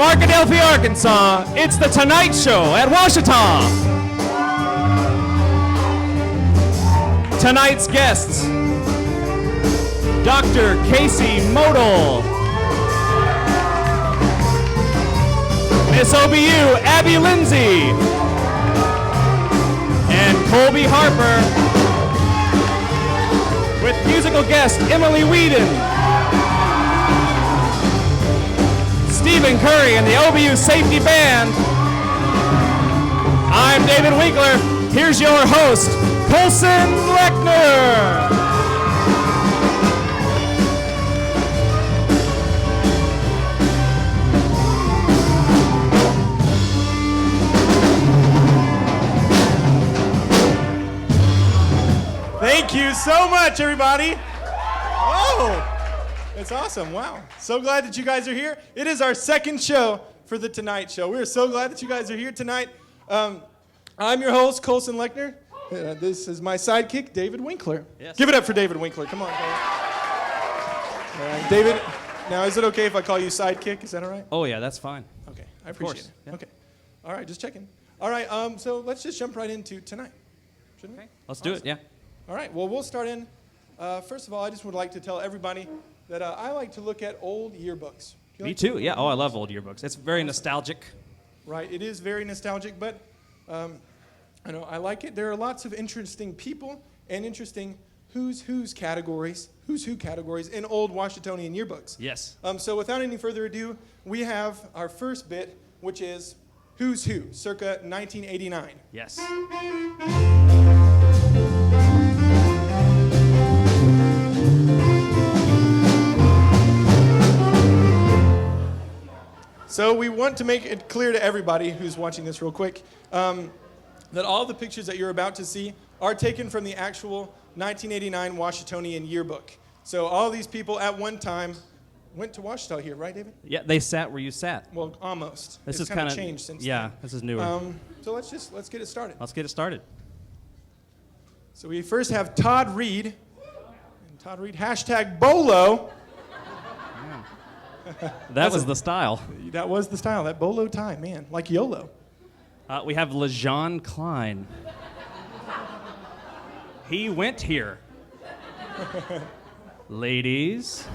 Arkadelphia, Arkansas, it's The Tonight Show at Ouachita. Tonight's guests, Dr. Casey Modal, Miss OBU, Abby Lindsay, and Colby Harper, with musical guest Emily Whedon, Stephen Curry, and the OBU Safety Band. I'm David Winkler. Here's your host, Colson Lechner. Thank you so much, everybody. Oh, it's awesome. Wow. So glad that you guys are here. It is our second show for The Tonight Show. We are so glad that you guys are here tonight. I'm your host, Colson Lechner. This is my sidekick, David Winkler. Yes. Give it up for David Winkler. Come on, David. David, now is it okay if I call you sidekick? Is that all right? Oh yeah, that's fine. Okay, I appreciate it. Yeah. Okay. All right, just checking. All right, so let's just jump right into tonight. Shouldn't we? Let's do it, yeah. All right, well, we'll start in. First of all, I just would like to tell everybody that I like to look at old yearbooks. Do you Me like to too, look yeah. at Oh, I old love old yearbooks. It's very nostalgic. Right, it is very nostalgic, but I know I like it. There are lots of interesting people and interesting who's who categories in old Washingtonian yearbooks. Yes. So without any further ado, we have our first bit, which is Who's Who, circa 1989. Yes. So we want to make it clear to everybody who's watching this real quick that all the pictures that you're about to see are taken from the actual 1989 Washingtonian yearbook. So all these people at one time went to Ouachita here, right, David? Yeah, they sat where you sat. Well, almost. This it's is kind kind of changed since yeah, then. this is newer. So let's get it started. Let's get it started. So we first have Todd Reed. And Todd Reed, hashtag Bolo. That was the style. That was the style, that Bolo tie, man, like YOLO. We have LeJean Klein. He went here. Ladies.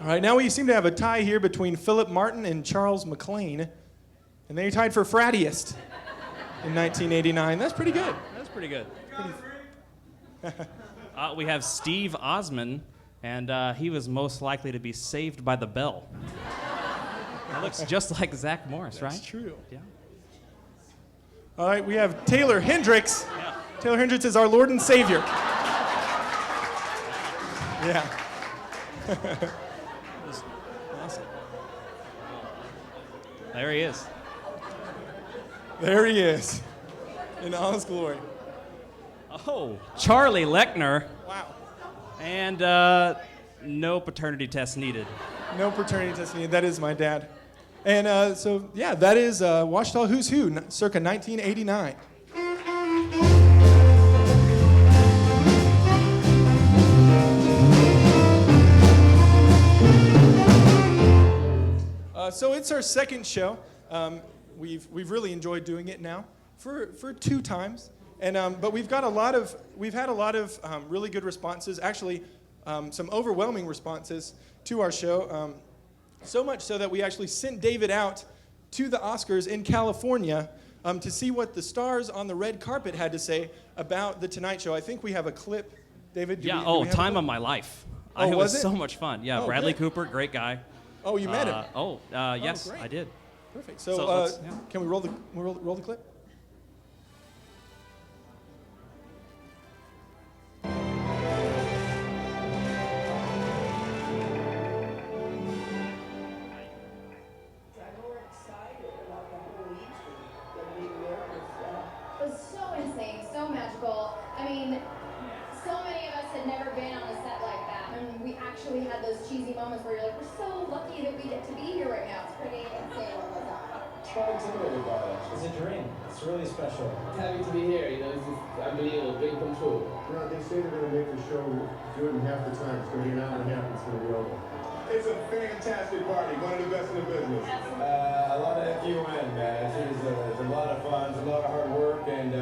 All right, now we seem to have a tie here between Philip Martin and Charles McLean. And they tied for frattiest in 1989. That's pretty good. That's pretty good. We have Steve Osman, and he was most likely to be saved by the bell. That looks just like Zach Morris, right? That's true. Yeah. All right, we have Taylor Hendricks. Yeah. Taylor Hendricks is our Lord and Savior. Yeah. Awesome. There he is. There he is, in all his glory. Oh, Charlie Lechner. Wow. And no paternity test needed. No paternity test needed. That is my dad. And so, yeah, that is Ouachita Who's Who, circa 1989. So it's our second show. We've really enjoyed doing it now for 2 times. And but we've had a lot of really good responses. Actually, some overwhelming responses to our show. So much so that we actually sent David out to the Oscars in California to see what the stars on the red carpet had to say about The Tonight Show. I think we have a clip, David. Yeah. Do we have Time of my life. Oh, It was was it? so much fun. Yeah. Oh, Bradley good. Cooper, great guy. Oh, you met him. Yes, great. I did. Perfect. so So, let's- yeah. can we roll the clip? It was so insane, so magical. I mean, so many of us had never been on a set like that, and we actually had those cheesy moments where you're like, we're so lucky that we get to be here right now. It's pretty insane what goes on. Quite intimidated by it. It's a dream. It's really special. Happy to be here. You know, this is unbelievable. Dream come true. Well, they say they're going to make the show do it in half the time. It's going to be an hour and a half. It's going to be over. It's a fantastic party, one of the best in the business. A lot of FUN, man. It's a lot of fun. It's a lot of hard work, and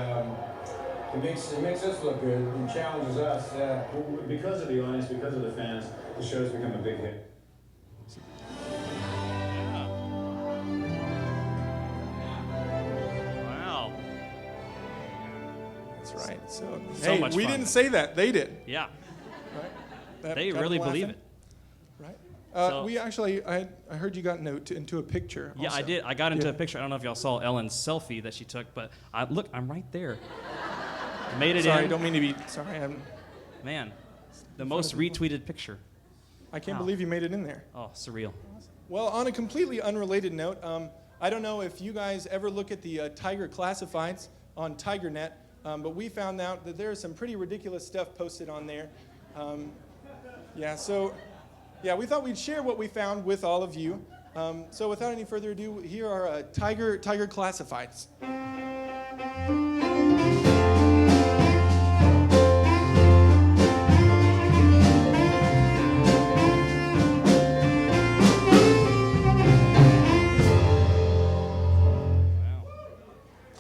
it makes us look good. It challenges us. Because of the audience, because of the fans, the show's become a big hit. Wow. That's right. So, So hey, much we fun. didn't say that. They did. Yeah. Right? That They got really them believe laughing. it. Right. So- We actually, I heard you got into a picture. Yeah, also. I did. I got into Yeah. a picture. I don't know if y'all saw Ellen's selfie that she took, but look, I'm right there. Made it Sorry, in. don't mean to be. Sorry, Man, the most retweeted picture. I can't Wow. believe you made it in there. Oh, surreal. Well, on a completely unrelated note, I don't know if you guys ever look at the Tiger Classifieds on TigerNet, but we found out that there's some pretty ridiculous stuff posted on there. We thought we'd share what we found with all of you. So without any further ado, here are Tiger Classifieds. Wow.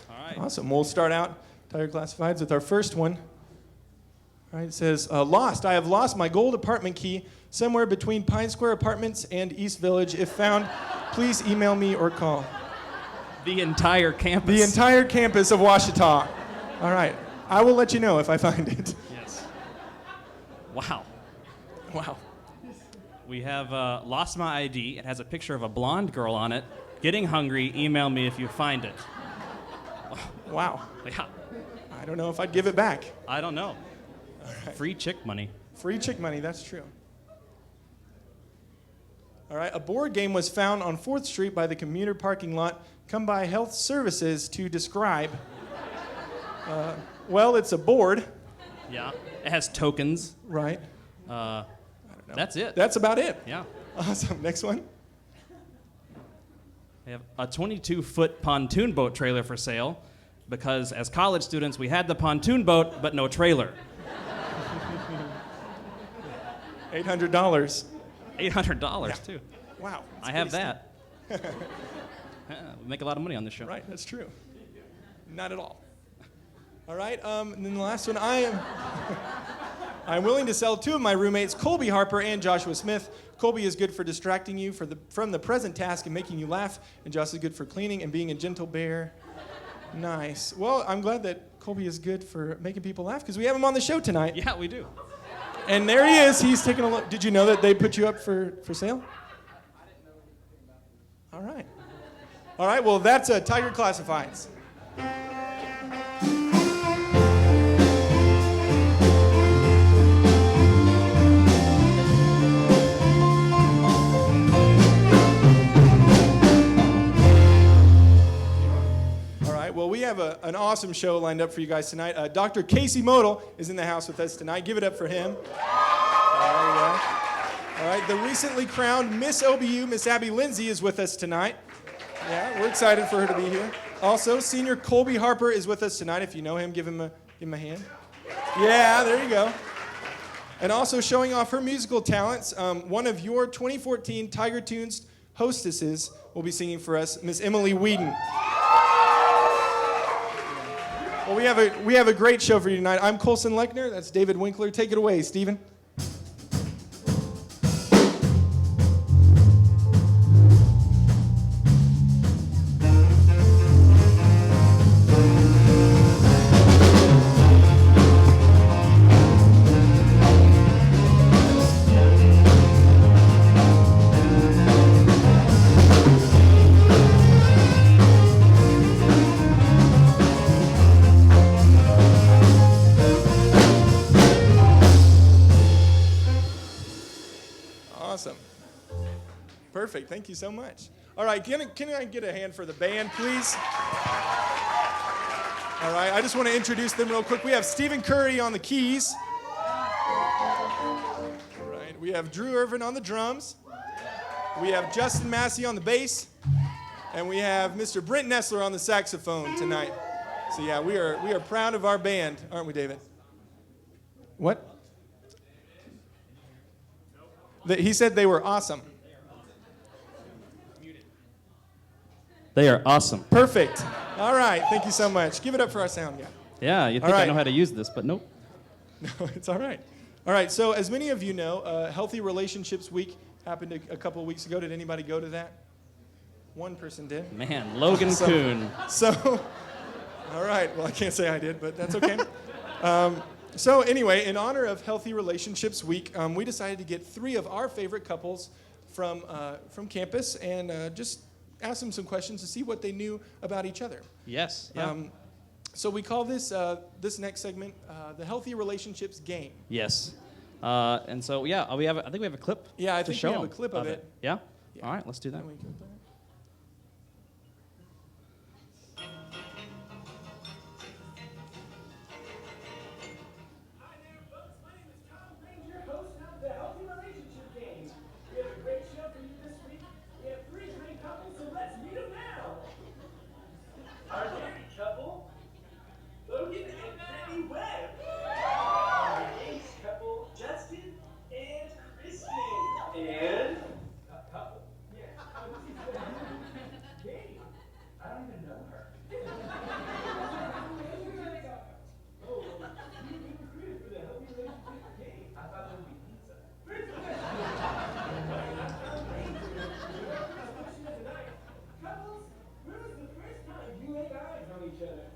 All right. Awesome. We'll start out Tiger Classifieds with our first one. All right, it says, lost. I have lost my gold apartment key somewhere between Pine Square Apartments and East Village. If found, please email me or call. The entire campus. The entire campus of Washita. All right. I will let you know if I find it. Yes. Wow. Wow. We have lost my ID. It has a picture of a blonde girl on it. Getting hungry. Email me if you find it. Wow. Yeah. I don't know if I'd give it back. I don't know. Free chick money. Free chick money, that's true. All right, a board game was found on 4th Street by the commuter parking lot. Come by Health Services to describe. Well, it's a board. Yeah. It has tokens. Right. That's it. That's about it. Yeah. Awesome. Next one. We have a 22-foot pontoon boat trailer for sale because as college students, we had the pontoon boat, but no trailer. $800. $800 too. Wow. that's I have pretty that. We make a lot of money on this show. Right, that's true. Not at all. All right, and then the last one, I'm willing to sell 2 of my roommates, Colby Harper and Joshua Smith. Colby is good for distracting you from the present task and making you laugh, and Josh is good for cleaning and being a gentle bear. Nice. Well, I'm glad that Colby is good for making people laugh because we have him on the show tonight. Yeah, we do. And there he is. He's taking a look. Did you know that they put you up for sale? I didn't know anything about it. All right. All right, well, that's Tiger Classifieds. All right, well, we have an awesome show lined up for you guys tonight. Dr. Casey Modal is in the house with us tonight. Give it up for him. There you go. All right, the recently crowned Miss OBU, Miss Abby Lindsay, is with us tonight. Yeah, we're excited for her to be here. Also, Senior Colby Harper is with us tonight. If you know him, give him a hand. Yeah, there you go. And also showing off her musical talents, one of your 2014 Tiger Tunes hostesses will be singing for us, Miss Emily Whedon. Well, we have a great show for you tonight. I'm Colson Lechner. That's David Winkler. Take it away, Stephen. Awesome. Perfect. Thank you so much. All right, can I get a hand for the band, please? All right, I just want to introduce them real quick. We have Stephen Curry on the keys. All right, we have Drew Irvin on the drums. We have Justin Massey on the bass. And we have Mr. Brent Nessler on the saxophone tonight. So yeah, we are proud of our band, aren't we, David? What? He said they were awesome. They are awesome. Perfect. All right. Thank you so much. Give it up for our sound guy. Yeah, you All think I right. know how to use this, but nope. No, it's all right. All right. So as many of you know, Healthy Relationships Week happened a couple of weeks ago. Did anybody go to that? One person did. Man, Logan So- Kuhn. So, all right. Well, I can't say I did, but that's okay. So anyway, in honor of Healthy Relationships Week, we decided to get 3 of our favorite couples from campus and just ask them some questions to see what they knew about each other. Yes. Yeah. So we call this this next segment the Healthy Relationships Game. Yes. And so yeah, I think we have a clip. Yeah, I to think show we have a 'em clip of it. Yeah? Yeah. All right, let's do that. Can we go there? Hi there, folks. My name is Tom Granger, host of the Healthy Relationship Game. We have a great show for you this week. We have 3 great couples, so let's meet them now. Our married couple, Logan and Brittany Webb. Our ace couple, Justin and Kristen. And couple. Yeah. Hey, I don't even know her. Oh, you recruited for the Healthy Relationship Game. I thought there would be pizza. Couples, when was the first time you laid eyes on each other?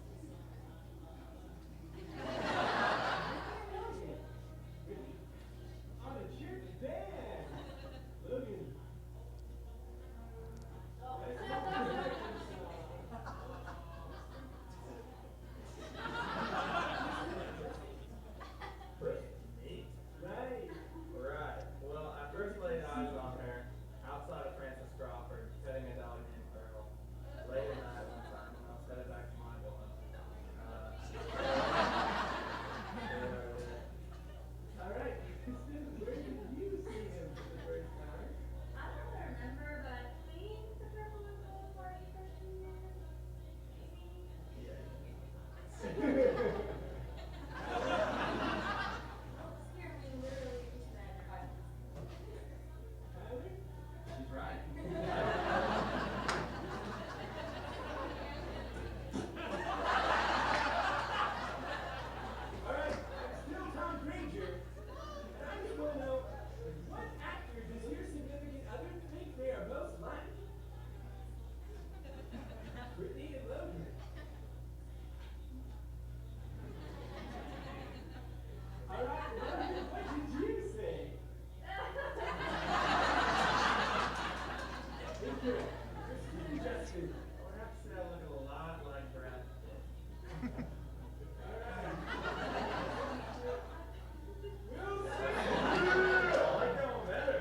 On a church band. Logan. Right. Right. Well, I first laid eyes on her outside of Francis Crawford, petting a dog named Pearl. Late at night one time when I was headed back to my building. All right. Kristen, where did you see him for the first time? I don't remember, but maybe the purple and gold party freshman year. Scared me literally into that. Tyler? She's right. All right, I'm still Tom Granger, and I just want to know, what actor does your significant other think they are most like? Brittany and Logan. All right, Logan, what did you say? Victor, Kristen, Justin. I would have to say I look a lot like Brad Pitt. I like that one better.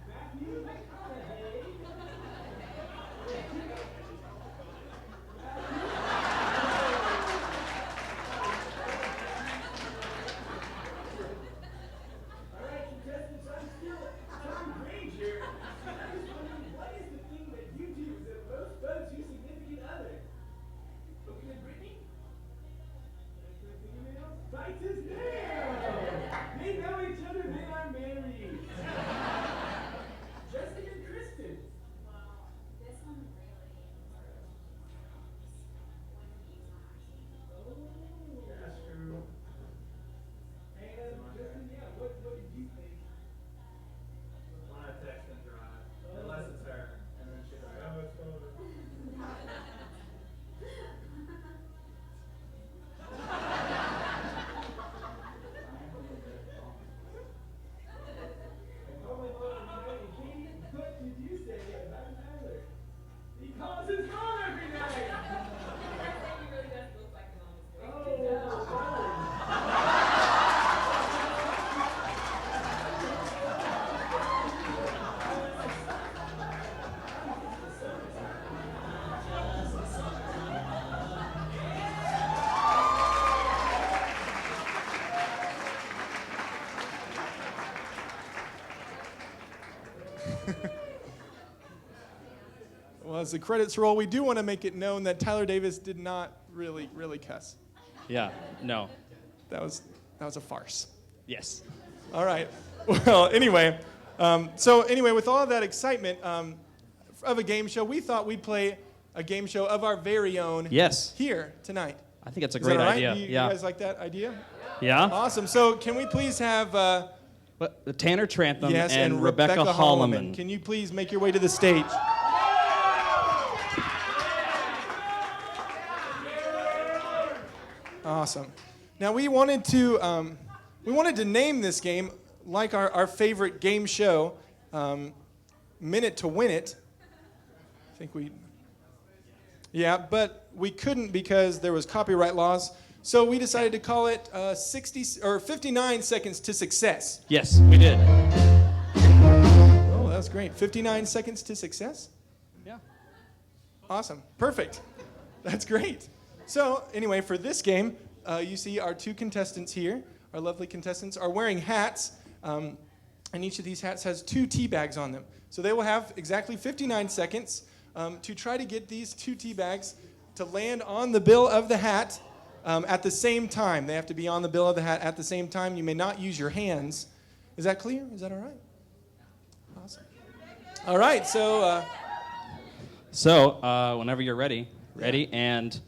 Matthew McConaughey. All right, contestants, I'm still Tom Granger. I was wondering, what is the thing that you do that most bugs your significant other? Looking at Brittany? Bites his nail! They know each other, they are married. Justin and Kristen. Well, this one really That's true. And Justin, yeah, what did you think? When I text and drive, unless it's her, and then she drives. Oh my God, Katie, what did you say about Tyler? He calls his mom every night. Well, As the credits roll, we do want to make it known that Tyler Davis did not really cuss. Yeah, no. That was a farce. Yes. All right. Well, anyway, with all of that excitement of a game show, we thought we'd play a game show of our very own. Yes. Here tonight. I think it's a Is great that all right? idea. You Yeah. guys like that idea? Yeah. Awesome. So can we please have Tanner Trantham yes, and Rebecca Holloman. Can you please make your way to the stage? Awesome. Now we wanted to name this game like our favorite game show, Minute to Win It. I think but we couldn't because there was copyright laws. So we decided to call it 59 Seconds to Success. Yes, we did. Oh, that was great. 59 Seconds to Success? Yeah. Awesome. Perfect. That's great. So anyway, for this game, you see our two contestants here, our lovely contestants, are wearing hats, and each of these hats has 2 tea bags on them. So they will have exactly 59 seconds to try to get these 2 tea bags to land on the bill of the hat at the same time. They have to be on the bill of the hat at the same time. You may not use your hands. Is that clear? Is that all right? Awesome. All right, So whenever you're ready, and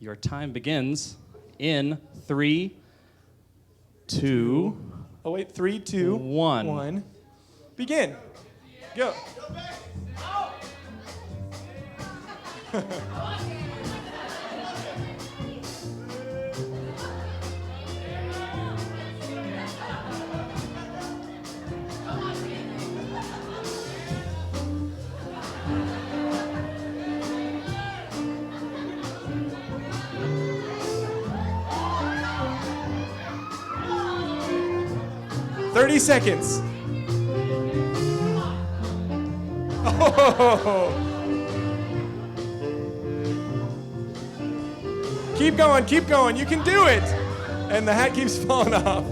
your time begins in 3, 2. Oh wait, 3, 2, 1. Begin. Go. 30 seconds. Oh. Keep going, keep going. You can do it. And the hat keeps falling off.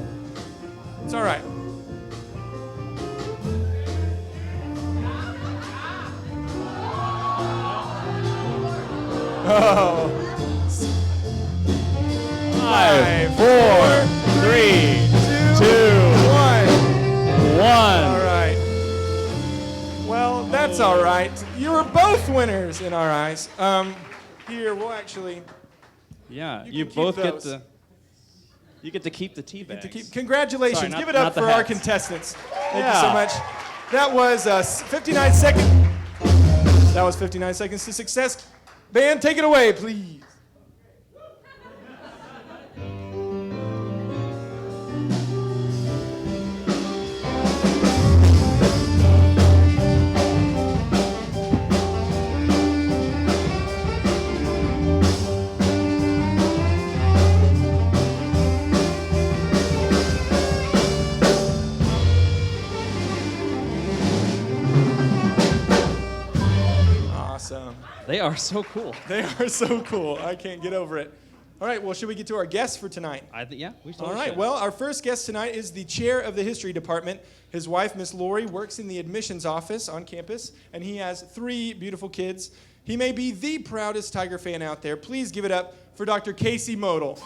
It's all right. Oh. 5, 4, 3, 2, 1. All right. Well, that's all right. You were both winners in our eyes. Here, we'll actually. Yeah, You you can keep both get those. to. You get to keep the tea bags. Congratulations. Sorry, not- Give it up not the for our hats. contestants. Thank Yeah. you so much. That was 59 seconds. That was 59 seconds to success. Band, take it away, please. Awesome. They are so cool. They are so cool. I can't get over it. All right, well, should we get to our guests for tonight? Yeah, we All right, well, our first guest tonight is the chair of the history department. His wife, Miss Lori, works in the admissions office on campus, and he has 3 beautiful kids. He may be the proudest Tiger fan out there. Please give it up for Dr. Casey Modal.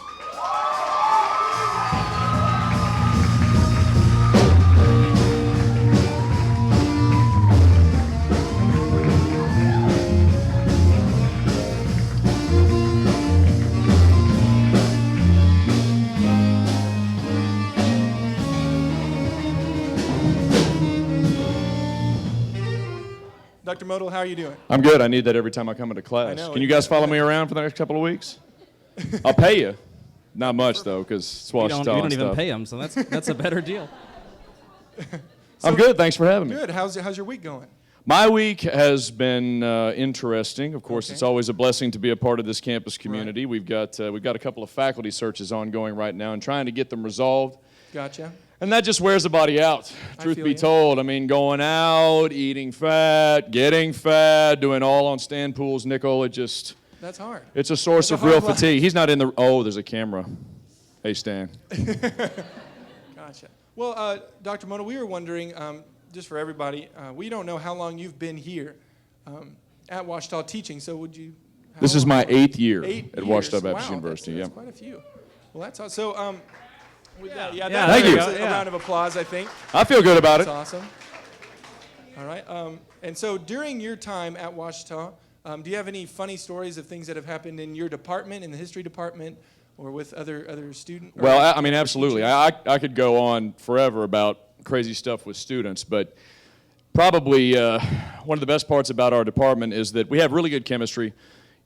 Dr. Modal, how are you doing? I'm good. I need that every time I come into class. I know. Can you guys follow me around for the next couple of weeks? I'll pay you. Not much, though, because it's We wash don't, towel we don't and even stuff. pay them, so that's a better deal. I'm good. Thanks for having me. Good. How's your week going? My week has been interesting. Of course, Okay. it's always a blessing to be a part of this campus community. We've got a couple of faculty searches ongoing right now and trying to get them resolved. Gotcha. And that just wears the body out, truth feel be you. told. I mean, going out, eating fat, getting fat, doing all on Stan Pool's nickel, it's That's hard. a source That's of a real hard life. fatigue. He's not in the, oh, there's a camera. Hey, Stan. Gotcha. Well, Dr. Modal, we were wondering, just for everybody, we don't know how long you've been here at Ouachita teaching. So would you? This is my 8th year 8 at Ouachita years. Baptist Wow, University. That's yeah. quite a few. Well, that's awesome. So, with that, thank you. A round of applause, I think. I feel good about That's it. awesome. All right. And so during your time at Ouachita, do you have any funny stories of things that have happened in your department, in the history department, or with other students? Well, I mean, absolutely. I could go on forever about crazy stuff with students, but probably one of the best parts about our department is that we have really good chemistry.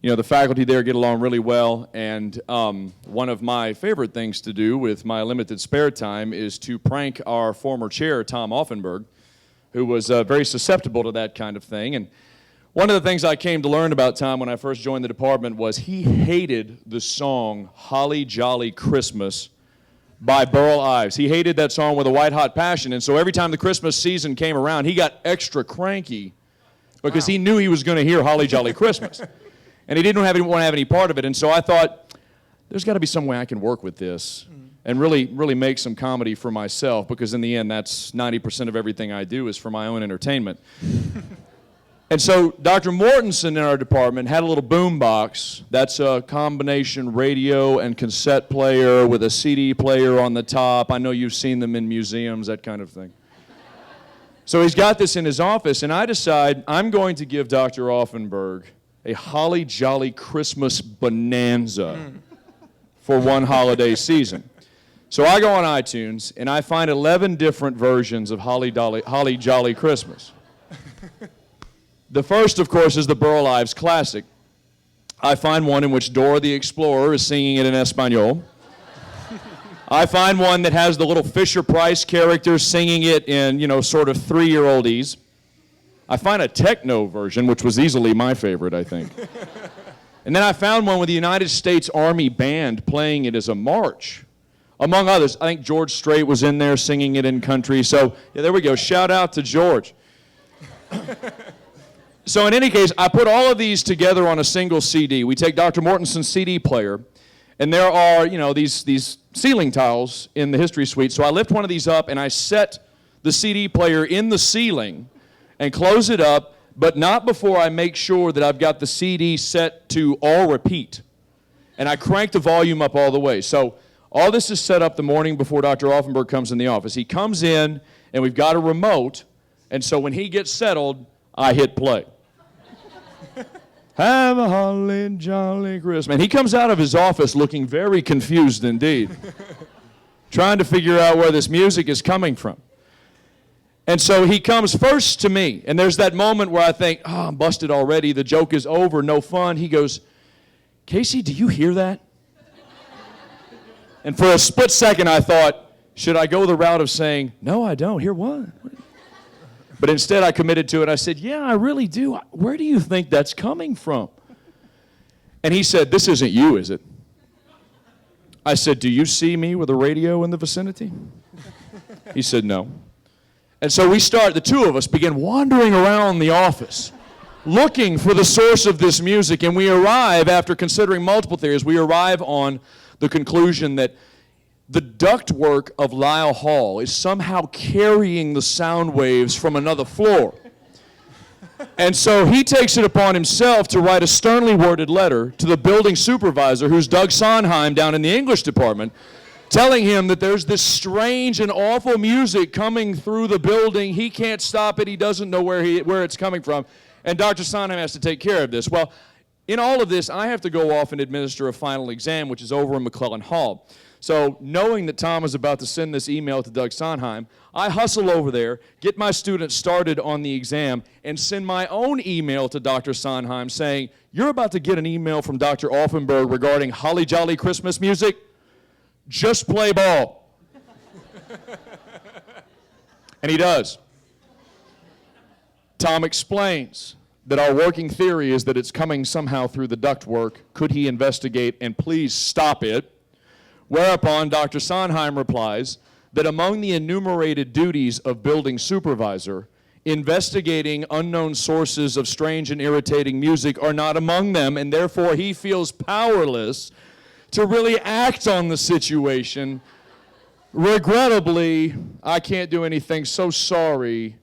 You know, the faculty there get along really well, and one of my favorite things to do with my limited spare time is to prank our former chair, Tom Offenberg, who was very susceptible to that kind of thing. And one of the things I came to learn about Tom when I first joined the department was he hated the song Holly Jolly Christmas by Burl Ives. He hated that song with a white-hot passion, and so every time the Christmas season came around, he got extra cranky because he knew he was going to hear Holly Jolly Christmas. And he didn't want to have any part of it, and so I thought, there's got to be some way I can work with this and really make some comedy for myself, because in the end, that's 90% of everything I do is for my own entertainment. And so Dr. Mortensen in our department had a little boom box. That's a combination radio and cassette player with a CD player on the top. I know you've seen them in museums, that kind of thing. So he's got this in his office, and I decide I'm going to give Dr. Offenberg a Holly Jolly Christmas bonanza for one holiday season. So I go on iTunes, and I find 11 different versions of Holly Jolly Christmas. The first, of course, is the Burl Ives classic. I find one in which Dora the Explorer is singing it in Espanol. I find one that has the little Fisher-Price character singing it in, sort of 3-year-oldese. I find a techno version, which was easily my favorite, I think. And then I found one with the United States Army Band playing it as a march. Among others, I think George Strait was in there singing it in country. So, yeah, there we go. Shout out to George. So in any case, I put all of these together on a single CD. We take Dr. Mortensen's CD player, and there are, these ceiling tiles in the history suite. So I lift one of these up, and I set the CD player in the ceiling and close it up, but not before I make sure that I've got the CD set to all repeat. And I crank the volume up all the way. So all this is set up the morning before Dr. Offenberg comes in the office. He comes in, and we've got a remote, and so when he gets settled, I hit play. Have a holly jolly Christmas. And he comes out of his office looking very confused indeed, trying to figure out where this music is coming from. And so he comes first to me, and there's that moment where I think, oh, I'm busted already, the joke is over, no fun. He goes, Casey, do you hear that? And for a split second I thought, should I go the route of saying, no, I don't, hear what? But instead I committed to it. I said, yeah, I really do. Where do you think that's coming from? And he said, this isn't you, is it? I said, do you see me with a radio in the vicinity? He said, no. And so the two of us begin wandering around the office, looking for the source of this music, and we arrive, after considering multiple theories, we arrive on the conclusion that the ductwork of Lyle Hall is somehow carrying the sound waves from another floor. And so he takes it upon himself to write a sternly worded letter to the building supervisor, who's Doug Sondheim down in the English department, telling him that there's this strange and awful music coming through the building. He can't stop it. He doesn't know where it's coming from. And Dr. Sondheim has to take care of this. Well, in all of this, I have to go off and administer a final exam, which is over in McClellan Hall. So knowing that Tom is about to send this email to Doug Sondheim, I hustle over there, get my students started on the exam, and send my own email to Dr. Sondheim saying, you're about to get an email from Dr. Offenberg regarding Holly Jolly Christmas music. Just play ball. And he does. Tom explains that our working theory is that it's coming somehow through the ductwork. Could he investigate and please stop it? Whereupon Dr. Sondheim replies that among the enumerated duties of building supervisor, investigating unknown sources of strange and irritating music are not among them, and therefore he feels powerless to really act on the situation. Regrettably, I can't do anything, so sorry.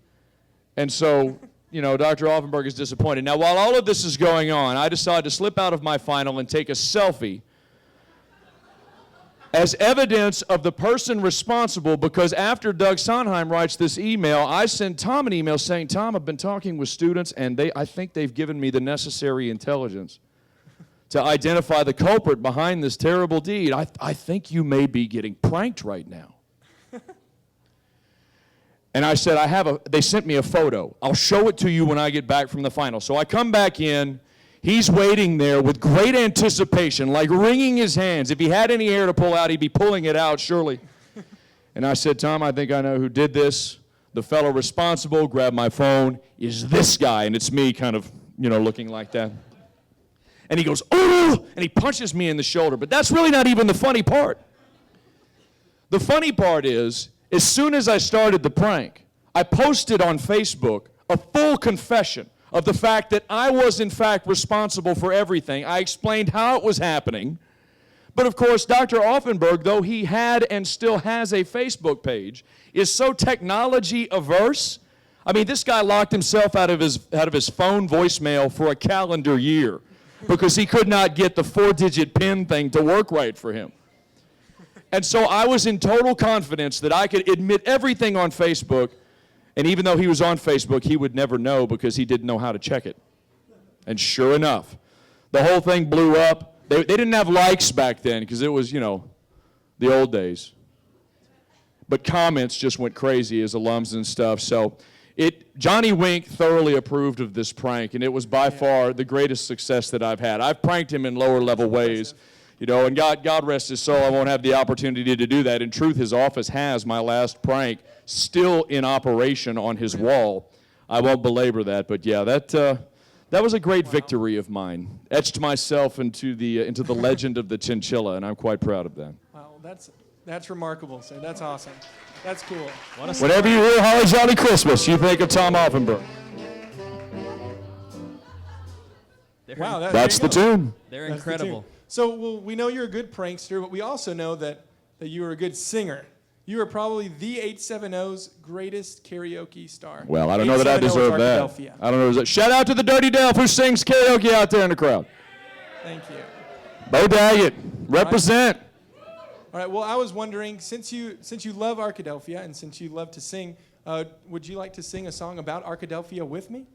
And so Dr. Offenberg is disappointed. Now, while all of this is going on, I decided to slip out of my final and take a selfie as evidence of the person responsible, because after Doug Sondheim writes this email, I send Tom an email saying, Tom, I've been talking with students, and I think they've given me the necessary intelligence to identify the culprit behind this terrible deed. I think you may be getting pranked right now. And I said, they sent me a photo. I'll show it to you when I get back from the final. So I come back in. He's waiting there with great anticipation, like wringing his hands. If he had any hair to pull out, he'd be pulling it out, surely. And I said, Tom, I think I know who did this. The fellow responsible grabbed my phone, is this guy. And it's me kind of, looking like that. And he goes, oh, and he punches me in the shoulder. But that's really not even the funny part. The funny part is, as soon as I started the prank, I posted on Facebook a full confession of the fact that I was, in fact, responsible for everything. I explained how it was happening. But, of course, Dr. Offenberg, though he had and still has a Facebook page, is so technology averse. I mean, this guy locked himself out of his phone voicemail for a calendar year because he could not get the 4-digit PIN thing to work right for him. And so I was in total confidence that I could admit everything on Facebook. And even though he was on Facebook, he would never know because he didn't know how to check it. And sure enough, the whole thing blew up. They didn't have likes back then because it was, the old days. But comments just went crazy as alums and stuff. So Johnny Wink thoroughly approved of this prank, and it was by far the greatest success that I've had. I've pranked him in lower level ways. And God rest his soul, I won't have the opportunity to do that. In truth, his office has my last prank still in operation on his wall. I won't belabor that, but yeah, that was a great victory of mine. Etched myself into the legend of the chinchilla, and I'm quite proud of that. Wow, that's remarkable, sir. That's awesome. That's cool. Whenever you hear Holly Jolly Christmas, you think of Tom Offenberg. Wow, that's the tune. They're incredible. So we know you're a good prankster, but we also know that you are a good singer. You are probably the 870's greatest karaoke star. Well, I don't know that I deserve that. I don't know. Shout out to the Dirty Delph who sings karaoke out there in the crowd. Thank you. Bo Daggett, represent. All right. Well, I was wondering, since you love Arkadelphia and since you love to sing, would you like to sing a song about Arkadelphia with me?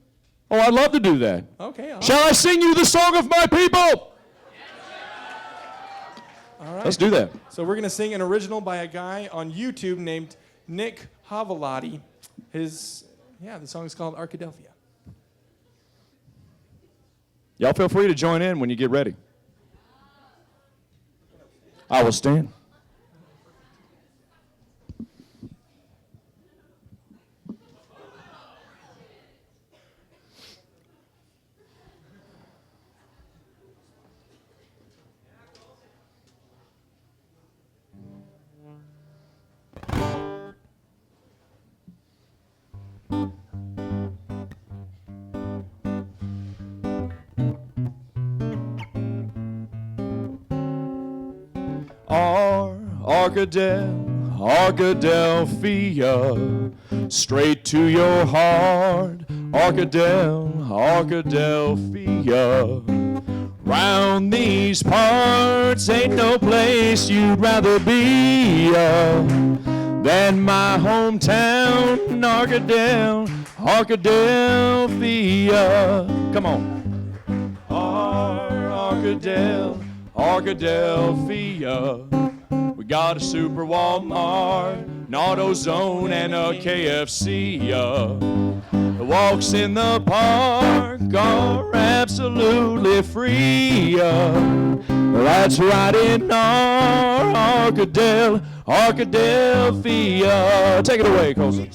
Oh, I'd love to do that. Okay. Shall I sing you the song of my people? All right. Let's do that. So we're going to sing an original by a guy on YouTube named Nick Havalati. The song is called Arkadelphia. Y'all feel free to join in when you get ready. I will stand. Arkadelphia, straight to your heart. Arkadelphia, round these parts ain't no place you'd rather be than my hometown, Arkadelphia. Come on. Arkadelphia. We got a super Walmart, an AutoZone, and a KFC. The walks in the park are absolutely free. That's right in our Arkadelphia. Take it away, Colson.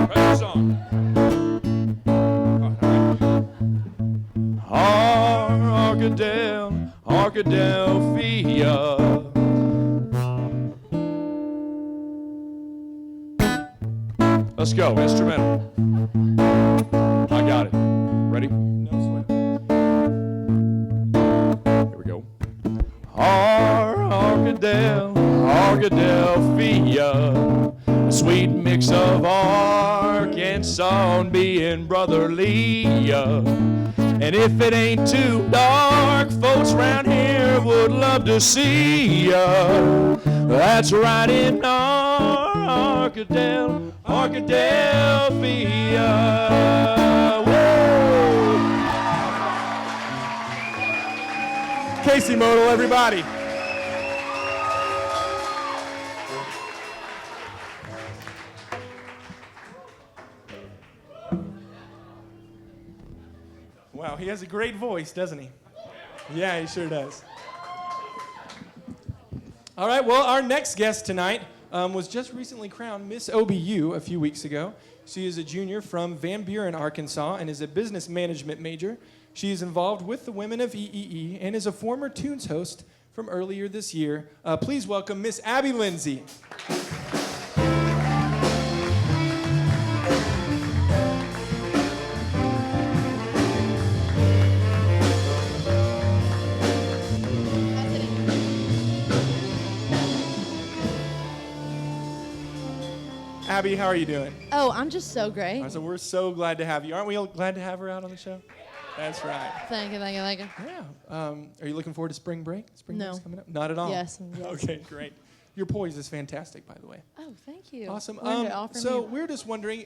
Praise song. Arkadelphia. Let's go, instrumental. I got it. Ready? No sweat. Here we go. Arkadelphia, a sweet mix of ark and keeps on being brotherly. And if it ain't too dark, folks around here would love to see ya. That's right in Arkadelphia. Whoa. Casey Modal, everybody. Wow, he has a great voice, doesn't he? Yeah, he sure does. All right, well, our next guest tonight was just recently crowned Miss OBU a few weeks ago. She is a junior from Van Buren, Arkansas, and is a business management major. She is involved with the Women of EEE and is a former Tunes host from earlier this year. Please welcome Miss Abby Lindsay. Abby, how are you doing? Oh, I'm just so great. So we're so glad to have you. Aren't we all glad to have her out on the show? That's right. Thank you. Yeah. Are you looking forward to spring break? Spring break's coming up? Not at all? Yes. Okay, great. Your poise is fantastic, by the way. Oh, thank you. Awesome. So we're just wondering,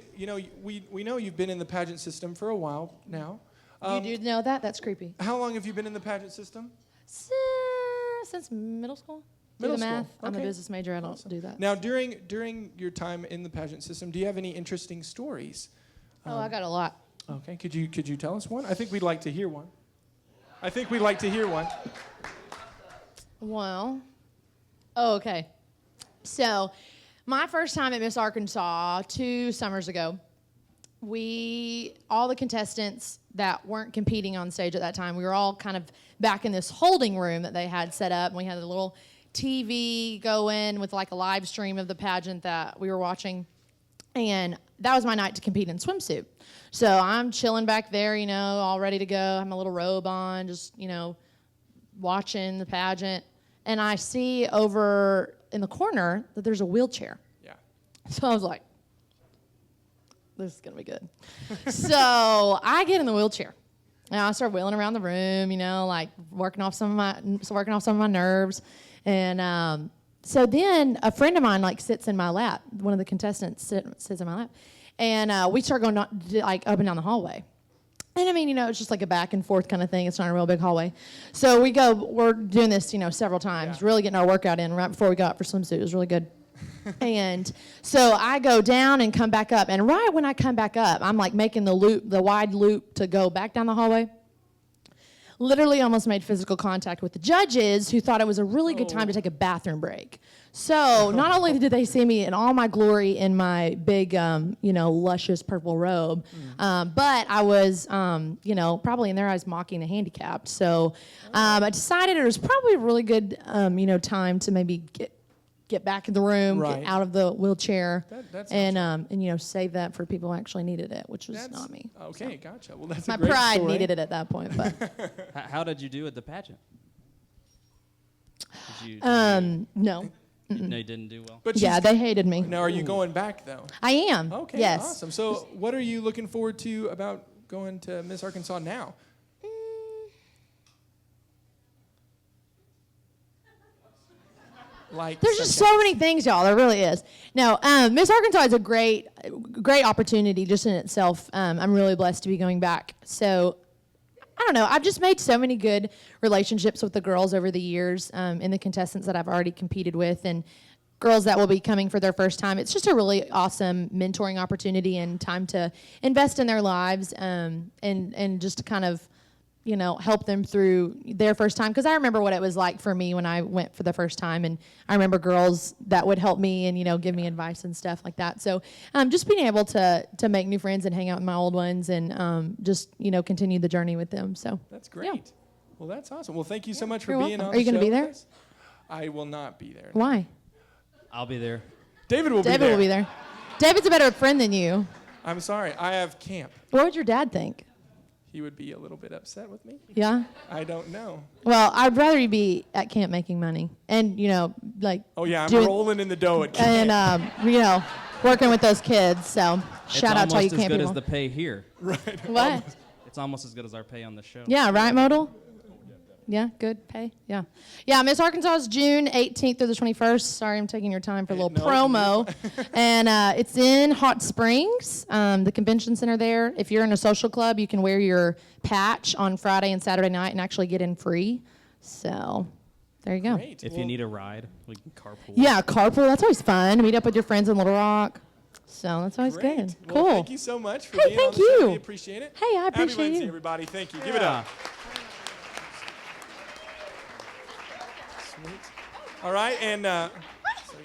we know you've been in the pageant system for a while now. You do know that? That's creepy. How long have you been in the pageant system? Since middle school. Middle do the math. school. I'm a Okay. business major. I don't do that. Now, during your time in the pageant system, do you have any interesting stories? I got a lot. Okay. Could you tell us one? I think we'd like to hear one. Well, okay. So, my first time at Miss Arkansas 2 summers ago, all the contestants that weren't competing on stage at that time, we were all kind of back in this holding room that they had set up, and we had a little TV go in with like a live stream of the pageant that we were watching, and that was my night to compete in swimsuit. So I'm chilling back there, all ready to go. I have my little robe on, just, watching the pageant, and I see over in the corner that there's a wheelchair. Yeah. So I was like, this is gonna be good. So I get in the wheelchair. And I start wheeling around the room, like working off some of my nerves. And so then a friend of mine sits in my lap. One of the contestants sits in my lap, and we start going up and down the hallway. And I mean, it's just like a back and forth kind of thing. It's not a real big hallway. So we're doing this, several times, really getting our workout in right before we got up for swimsuit. It was really good. And so I go down and come back up. And right when I come back up, I'm like making the wide loop to go back down the hallway. Literally almost made physical contact with the judges, who thought it was a really good time to take a bathroom break. So not only did they see me in all my glory in my big, luscious purple robe, but I was, probably in their eyes mocking the handicapped. So I decided it was probably a really good, time to maybe get back in the room, Right. get out of the wheelchair, That sounds and save that for people who actually needed it, which was not me. Okay, gotcha. Well, that's My a great pride story. needed it at that point, but How did you do at the pageant? no. No, you didn't do well. But Yeah, she's- they hated me. Now, are you going back though? I am. Okay, Yes. awesome. So, what are you looking forward to about going to Miss Arkansas now? There's just so many things, y'all. There really is. No, Miss Arkansas is a great opportunity just in itself. I'm really blessed to be going back. So, I don't know. I've just made so many good relationships with the girls over the years, and the contestants that I've already competed with, and girls that will be coming for their first time. It's just a really awesome mentoring opportunity and time to invest in their lives, and just to kind of, help them through their first time. Because I remember what it was like for me when I went for the first time, and I remember girls that would help me and, give me advice and stuff like that. So just being able to make new friends and hang out with my old ones and just, continue the journey with them. So That's great. Yeah. Well, that's awesome. Well, thank you so much for You're being welcome. on Are you the gonna show be with there? us. I will not be there. Why? I'll be there. David will be there. David will be there. David's a better friend than you. I'm sorry. I have camp. What would your dad think? He would be a little bit upset with me. Yeah? I don't know. Well, I'd rather you be at camp making money and, Oh yeah, I'm doing- rolling in the dough at camp. and, working with those kids. So shout out to all you It's almost as camp good people. as the pay here. What? It's almost as good as our pay on the show. Yeah, right, Modal? Yeah, good pay. Yeah. Yeah, Miss Arkansas is June 18th through the 21st. Sorry, I'm taking your time for a little promo. And it's in Hot Springs, the convention center there. If you're in a social club, you can wear your patch on Friday and Saturday night and actually get in free. So there you go. Great. If you need a ride, we can carpool. Yeah, carpool. That's always fun. Meet up with your friends in Little Rock. So that's always Great. good. Well, Cool. Thank you so much for Hey, being on thank the show. you. We appreciate it. Hey, I Happy appreciate Wednesday, you. everybody. Thank you. Give it up. Sweet. All right, and so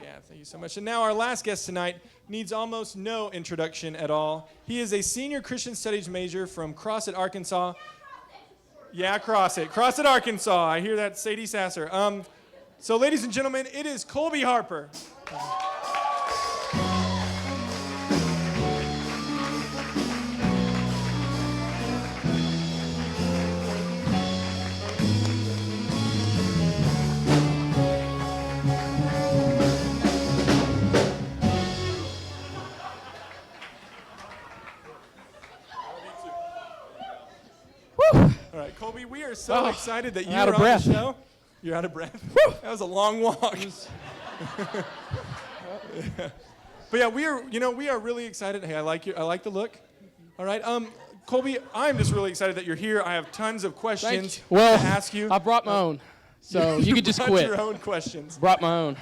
yeah, thank you so much. And now our last guest tonight needs almost no introduction at all. He is a senior Christian Studies major from Crossett, Arkansas. Yeah, Crossett, Arkansas. I hear that, Sadie Sasser. So, ladies and gentlemen, it is Colby Harper. All right, Colby, we are so excited that you're out of on breath. the show. You're out of breath? That was a long walk. But yeah, we are really excited. Hey, I like the look. All right, Colby, I'm just really excited that you're here. I have tons of questions to ask you. I brought my own, so you could just brought quit. your own questions. Brought my own.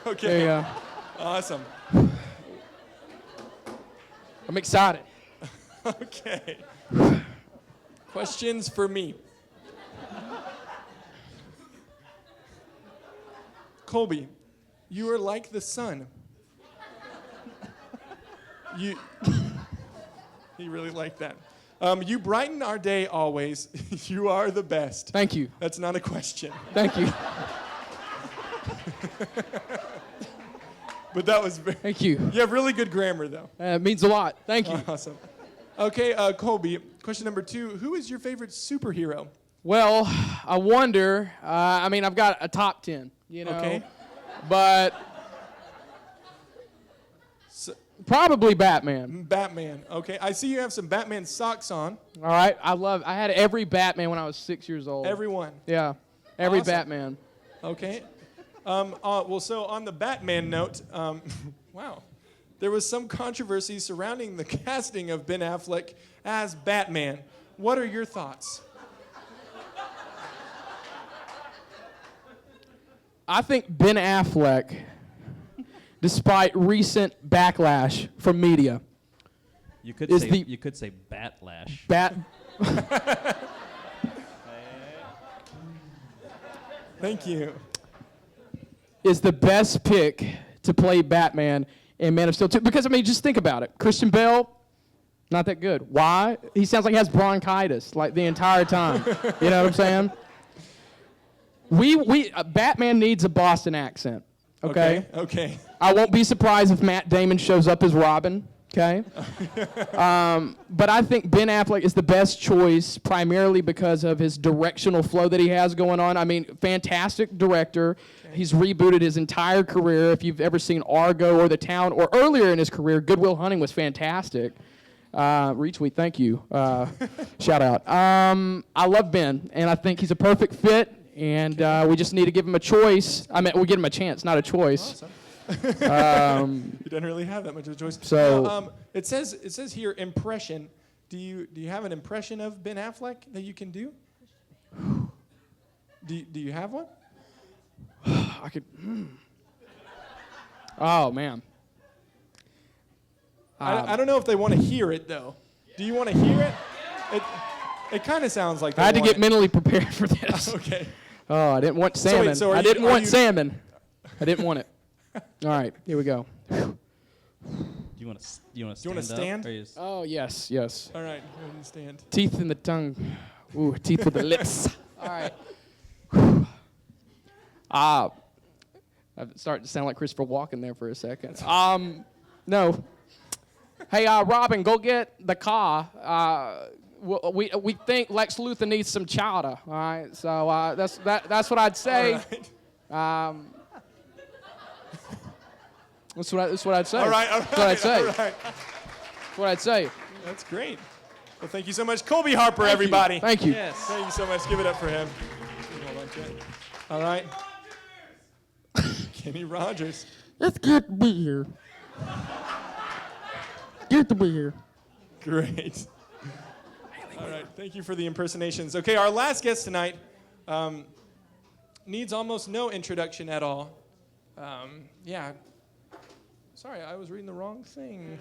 Okay. There you go. Awesome. I'm excited. Okay. Questions for me. Colby, you are like the sun. You really like that. You brighten our day always. You are the best. Thank you. That's not a question. Thank you. But that was very... Thank you. You have really good grammar, though. It means a lot. Thank you. Awesome. Okay, Colby, question number 2. Who is your favorite superhero? Well, I wonder. I've got a top 10, you know. Okay. But probably Batman. Batman. Okay, I see you have some Batman socks on. All right. I had every Batman when I was 6 years old. Everyone. Yeah. Every Awesome. Batman. Okay. Well, so on the Batman note, wow. There was some controversy surrounding the casting of Ben Affleck as Batman. What are your thoughts? I think Ben Affleck, despite recent backlash from media, You could is say the you could say batlash. Thank you. Is the best pick to play Batman in Man of Steel 2. Because, just think about it. Christian Bale, not that good. Why? He sounds like he has bronchitis, like, the entire time. You know what I'm saying? Batman needs a Boston accent, okay? Okay. I won't be surprised if Matt Damon shows up as Robin, okay? But I think Ben Affleck is the best choice primarily because of his directional flow that he has going on. Fantastic director. Okay. He's rebooted his entire career. If you've ever seen Argo or The Town, or earlier in his career, Good Will Hunting was fantastic. Retweet, thank you. Shout out. I love Ben, and I think he's a perfect fit, and we just need to give him a choice. We give him a chance, not a choice. Awesome. You don't really have that much of a choice. So it says here impression. Do you have an impression of Ben Affleck that you can do? Do you have one? I could. Oh man. I don't know if they want to hear it though. Do you want to hear it? It kind of sounds like. I had to get mentally prepared for this. Okay. Oh, I didn't want salmon. I didn't want salmon. I didn't want it. All right, here we go. Do you want to stand? Up, oh, yes. All right, stand. Teeth in the tongue. Ooh, teeth with the lips. All right. I'm starting to sound like Christopher Walken there for a second. No. Hey, Robin, go get the car. We think Lex Luthor needs some chowder. All right, so that's what I'd say. All right. That's what I'd say. All right. That's what I'd say. All right. That's what I'd say. That's great. Well, thank you so much. Colby Harper, everybody. Thank you. Yes. Thank you so much. Give it up for him. Hold on to it. All right. Kenny Rogers. It's good to be here. Good to be here. Great. All right. Thank you for the impersonations. Okay, our last guest tonight needs almost no introduction at all. Yeah. Sorry, I was reading the wrong thing.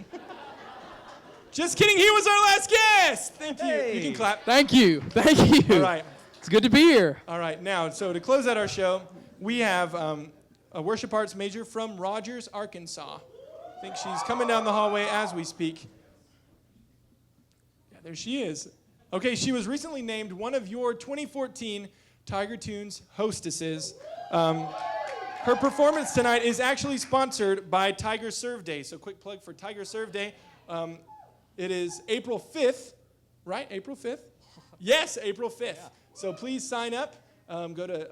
Just kidding. He was our last guest. Thank you. Hey. You can clap. Thank you. Thank you. All right. It's good to be here. All right. Now, so to close out our show, we have a worship arts major from Rogers, Arkansas. I think she's coming down the hallway as we speak. Yeah, there she is. Okay, she was recently named one of your 2014 Tiger Tunes hostesses. Her performance tonight is actually sponsored by Tiger Serve Day. So quick plug for Tiger Serve Day. It is April 5th, right? April 5th? Yes, April 5th. Yeah. So please sign up. Go to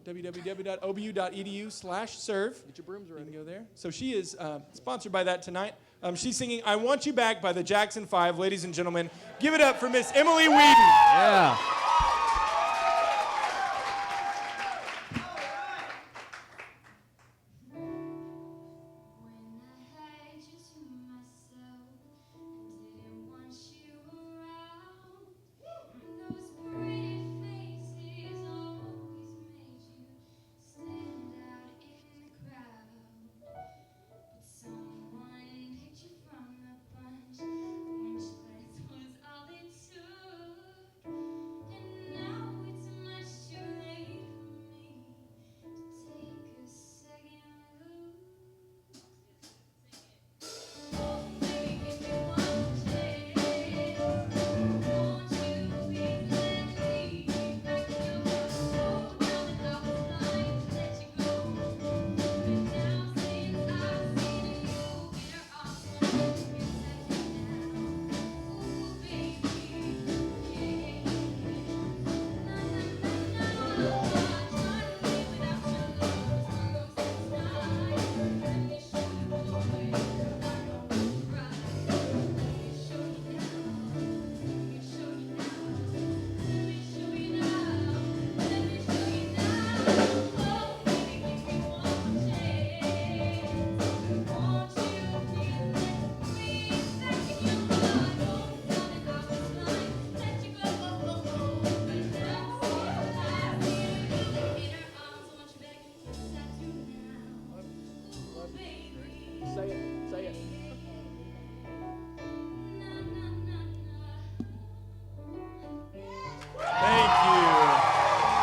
www.obu.edu/serve. Get your brooms ready. You can go there. So she is sponsored by that tonight. She's singing "I Want You Back" by the Jackson 5. Ladies and gentlemen, give it up for Miss Emily Whedon. Yeah.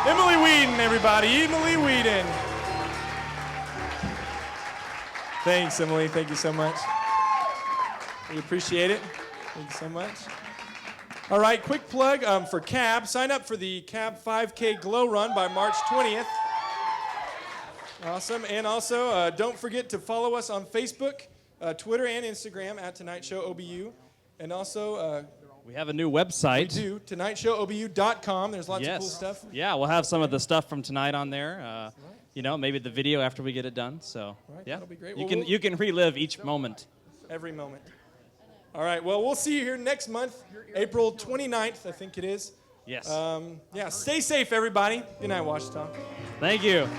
Emily Whedon, everybody. Emily Whedon. Thanks, Emily. Thank you so much. We appreciate it. Thank you so much. All right, quick plug for CAB. Sign up for the CAB 5K Glow Run by March 20th. Awesome. And also, don't forget to follow us on Facebook, Twitter, and Instagram at Tonight Show OBU. And also, we have a new website. We do, tonightshowobu.com. There's lots of cool stuff. Yeah, we'll have some of the stuff from tonight on there. You know, maybe the video after we get it done. So, yeah, that'll be great. You can relive each moment. Every moment. All right, well, we'll see you here next month, April 29th, I think it is. Yes. Yeah, stay safe, everybody. Good night, Washington. Thank you.